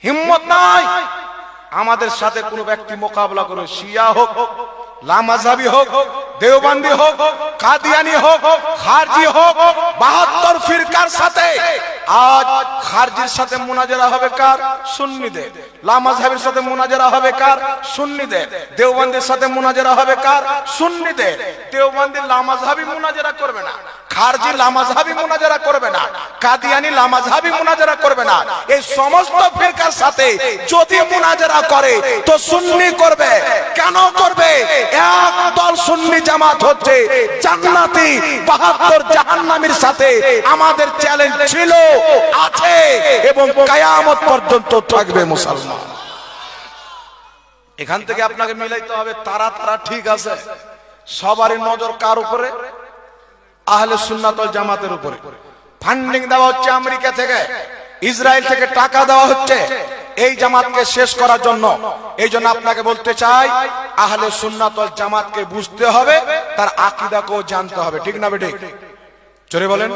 হিম্মত নাই আমাদের সাথে কোন ব্যক্তি মোকাবেলা করে, শিয়া হোক, লামাযহাবী হোক, দেওবন্দি হোক, কাদিয়ানি হোক, খারজি হোক, 72 ফিরকার সাথে। আজ খারজির সাথে মুনাজারা হবে কার? সুন্নিদের। লামাযহাবীর সাথে মুনাজারা হবে কার? সুন্নিদের। দেওবন্দির সাথে মুনাজারা হবে কার? সুন্নিদের। দেওবন্দি লামাযহাবী মুনাজারা করবে না, খারজি লামাযহাবী মুনাজারা করবে না, কাদিয়ানি লামাযহাবী মুনাজারা করবে না। এই সমস্ত ফিরকার সাথে যদি মুনাজারা করে তো সুন্নি করবে। কেন করবে? এক দল সুন্নি জামাত হচ্ছে জান্নাতি, 72 জাহান্নামীর সাথে আমাদের চ্যালেঞ্জ ছিল, আছে এবং কিয়ামত পর্যন্ত থাকবে। মুসলমান, এখান থেকে আপনাকে মিলাইতে হবে। তারা ঠিক আছে, সবারই নজর কার উপরে? আহলে সুন্নাত ওয়াল জামাতের উপরে। ফান্ডিং দেওয়া হচ্ছে আমেরিকা থেকে, ইসরায়েল থেকে টাকা দেওয়া হচ্ছে এই জামাতকে শেষ করার জন্য। এই জন্য আপনাকে বলতে চাই, আহলে সুন্নাত ওয়াল জামাতকে বুঝতে হবে, তার আকীদাকেও জানতে হবে। ঠিক না বেঠিক? জোরে বলেন।